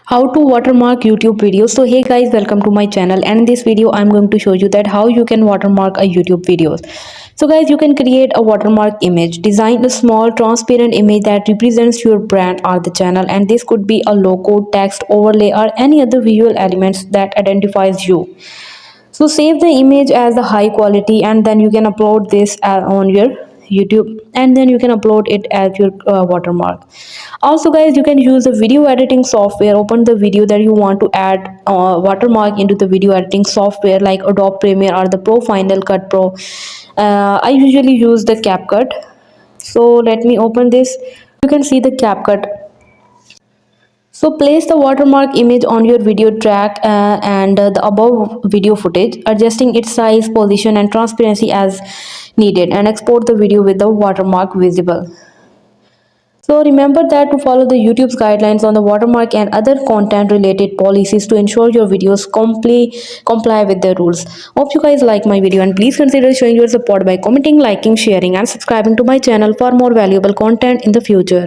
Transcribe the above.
How to watermark YouTube videos. So hey guys, welcome to my channel, and in this video I'm going to show you that how you can watermark a YouTube videos. So guys, you can create a watermark image. Design a small transparent image that represents your brand or the channel, and this could be a logo, text, overlay, or any other visual elements that identifies you. So save the image as the high quality, and then you can upload this on your YouTube, and then you can upload it as your watermark. Also guys, you can use the video editing software. Open the video that you want to add watermark into the video editing software like Adobe Premiere or the Pro Final Cut Pro. I usually use the CapCut. So let me open this. You can see the CapCut. So place the watermark image on your video track and the above video footage, adjusting its size, position and transparency as needed, and export the video with the watermark visible. So remember that to follow the YouTube's guidelines on the watermark and other content related policies to ensure your videos comply with the rules. Hope you guys like my video, and please consider showing your support by commenting, liking, sharing and subscribing to my channel for more valuable content in the future.